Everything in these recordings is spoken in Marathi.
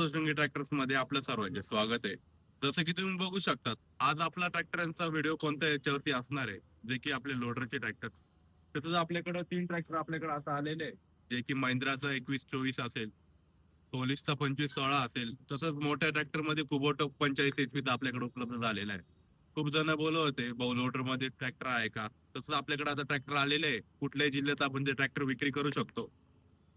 सप्तशृंगी ट्रॅक्टर्स मध्ये आपलं सर्वांचे स्वागत आहे. जसं की तुम्ही बघू शकतात, आज आपला ट्रॅक्टरांचा व्हिडिओ कोणत्या याच्यावरती असणार आहे, जे की आपले लोडरचे ट्रॅक्टर. तसंच आपल्याकडे 3 ट्रॅक्टर आपल्याकडे आता आलेले आहे, जे की महिंद्राचा 21-24 असेल, सोलिसचा 25-16 असेल. तसंच मोठ्या ट्रॅक्टर मध्ये कुबोटा 45 HP आपल्याकडे उपलब्ध झालेला आहे. खूप जण बोलत होते, भाऊ लोडर मध्ये ट्रॅक्टर आहे का? तसंच आपल्याकडे आता ट्रॅक्टर आलेले आहे. कुठल्याही जिल्ह्यात आपण ते ट्रॅक्टर विक्री करू शकतो.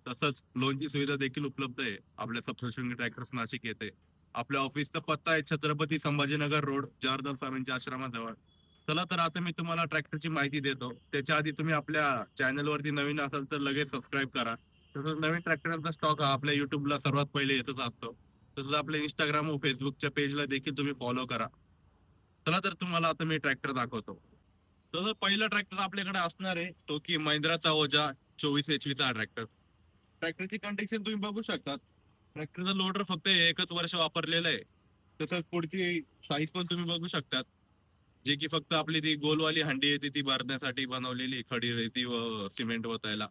तसंच लोनची सुविधा देखील उपलब्ध आहे आपल्या सप्तशृंगी ट्रॅक्टर्स नाशिक येथे. आपल्या ऑफिसचा पत्ता आहे छत्रपती संभाजीनगर रोड, जनार्दन स्वामींच्या आश्रमाजवळ. चला तर आता मी तुम्हाला ट्रॅक्टरची माहिती देतो. त्याच्या आधी तुम्ही आपल्या चॅनलवरती नवीन असाल तर लगेच सबस्क्राईब करा. तसंच नवीन ट्रॅक्टरांचा स्टॉक हा आपल्या युट्यूबला सर्वात पहिले येतच असतो. तसंच आपल्या इंस्टाग्राम व फेसबुकच्या पेजला देखील तुम्ही फॉलो करा. चला तर तुम्हाला आता मी ट्रॅक्टर दाखवतो. तर पहिला ट्रॅक्टर आपल्याकडे असणार आहे तो की महिंद्राचा ओजा 24 HP ट्रॅक्टर. ट्रॅक्टरची कंडिशन तुम्ही बघू शकता. ट्रॅक्टरचं लोडर फक्त एकच वर्ष वापरलेलं आहे. तसंच पुढची साईज पण तुम्ही बघू शकता, जे की फक्त आपली ती गोलवाली हंडी येते ती भरण्यासाठी बनवलेली, खडी रेती व सिमेंट ओतायला.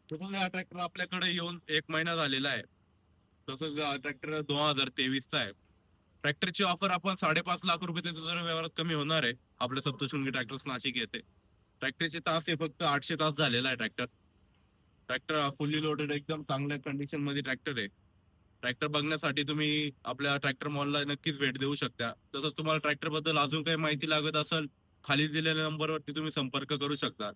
तसंच हा ट्रॅक्टर आपल्याकडे येऊन 1 महिना झालेला आहे. तसंच हा ट्रॅक्टर 2023 चा आहे. ट्रॅक्टरची ऑफर आपण 5.5 लाख रुपये त्याचा जर व्यवहारात कमी होणार आहे आपल्या सप्तशृंगी ट्रॅक्टर्स नाशिक येते. ट्रॅक्टरचे तास हे फक्त 800 तास झालेला आहे ट्रॅक्टर. ट्रॅक्टर फुल्ली लोडेड एकदम चांगल्या कंडिशन मध्ये ट्रॅक्टर आहे. ट्रॅक्टर बघण्यासाठी तुम्ही आपल्या ट्रॅक्टर मॉलला नक्कीच भेट देऊ शकता. तसंच तुम्हाला ट्रॅक्टर बद्दल अजून काही माहिती लागत असेल, खाली दिलेल्या नंबरवरती तुम्ही संपर्क करू शकता.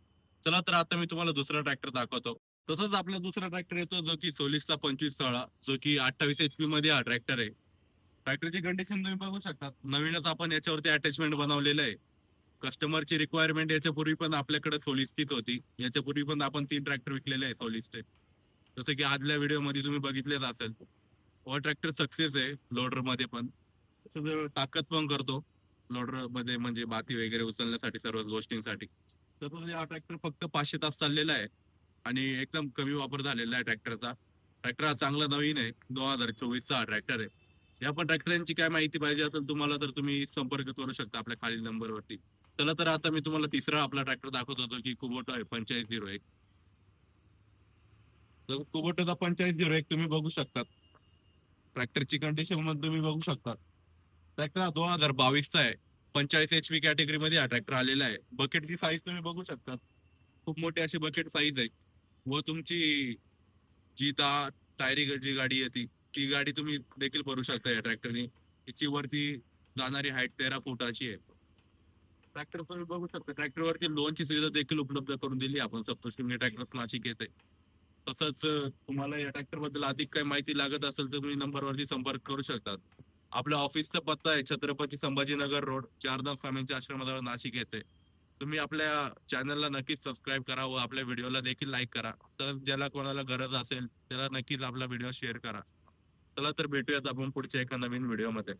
चला तर आता मी तुम्हाला दुसरा ट्रॅक्टर दाखवतो. तसंच आपला दुसरा ट्रॅक्टर येतो जो की सोलिसचा 25-16, जो की 28 HP मध्ये हा ट्रॅक्टर आहे. ट्रॅक्टरची कंडिशन तुम्ही बघू शकता. नवीनच आपण याच्यावरती अटॅचमेंट बनवलेलं आहे. कस्टमरची रिक्वायरमेंट याच्यापूर्वी पण आपल्याकडे सोलिसचीच होती. याच्यापूर्वी पण आपण 3 ट्रॅक्टर विकलेले आहे सोलिसचे. जसं की आदल्या व्हिडिओ मध्ये तुम्ही बघितलेच असेल. व ट्रॅक्टर सक्सेस आहे लोडर मध्ये पण. तसंच ताकद पण करतो लोडर मध्ये, म्हणजे माती वगैरे उचलण्यासाठी सर्व गोष्टींसाठी. तसंच हा ट्रॅक्टर फक्त 500 तास चाललेला आहे आणि एकदम कमी वापर झालेला आहे ट्रॅक्टरचा. ट्रॅक्टर हा चांगला नवीन आहे, 2024 चा हा ट्रॅक्टर आहे. या पण ट्रॅक्टरांची काय माहिती पाहिजे असेल तुम्हाला तर तुम्ही संपर्क करू शकता आपल्या खालील नंबरवरती. चला तर आता मी तुम्हाला तिसरा आपला ट्रॅक्टर दाखवत होतो की कुबोटा आहे 4501. तर कुबोटाचा 4501 तुम्ही बघू शकता. ट्रॅक्टरची कंडिशन मध्ये तुम्ही बघू शकता. ट्रॅक्टर हा 2022 चा आहे. 45 HP कॅटेगरी मध्ये हा ट्रॅक्टर आलेला आहे. बकेटची साईज तुम्ही बघू शकता. खूप मोठी अशी बकेट साईज आहे. व तुमची जी टायरी जी गाडी आहे ती गाडी तुम्ही देखील भरू शकता या ट्रॅक्टरने. तिची वरती जाणारी हाईट 13 फुटाची आहे. ट्रॅक्टर तुम्ही बघू शकता. ट्रॅक्टरवरती लोनची सुविधा देखील उपलब्ध करून दिली आपण सप्तशृंगी ट्रॅक्टर्स नाशिक येथे. तसंच तुम्हाला या ट्रॅक्टर बद्दल अधिक काही माहिती लागत असेल तर तुम्ही नंबरवरती संपर्क करू शकतात. आपल्या ऑफिसचा पत्ता आहे छत्रपती संभाजीनगर रोड, चारधाम स्वामींच्या आश्रमाजवळ नाशिक येथे. तुम्ही आपल्या चॅनलला नक्कीच सबस्क्राईब करा व आपल्या व्हिडिओला देखील लाईक करा. तर ज्याला कोणाला गरज असेल त्याला नक्कीच आपला व्हिडिओ शेअर करा. चला तर भेटूयात आपण पुढच्या एका नवीन व्हिडिओमध्ये.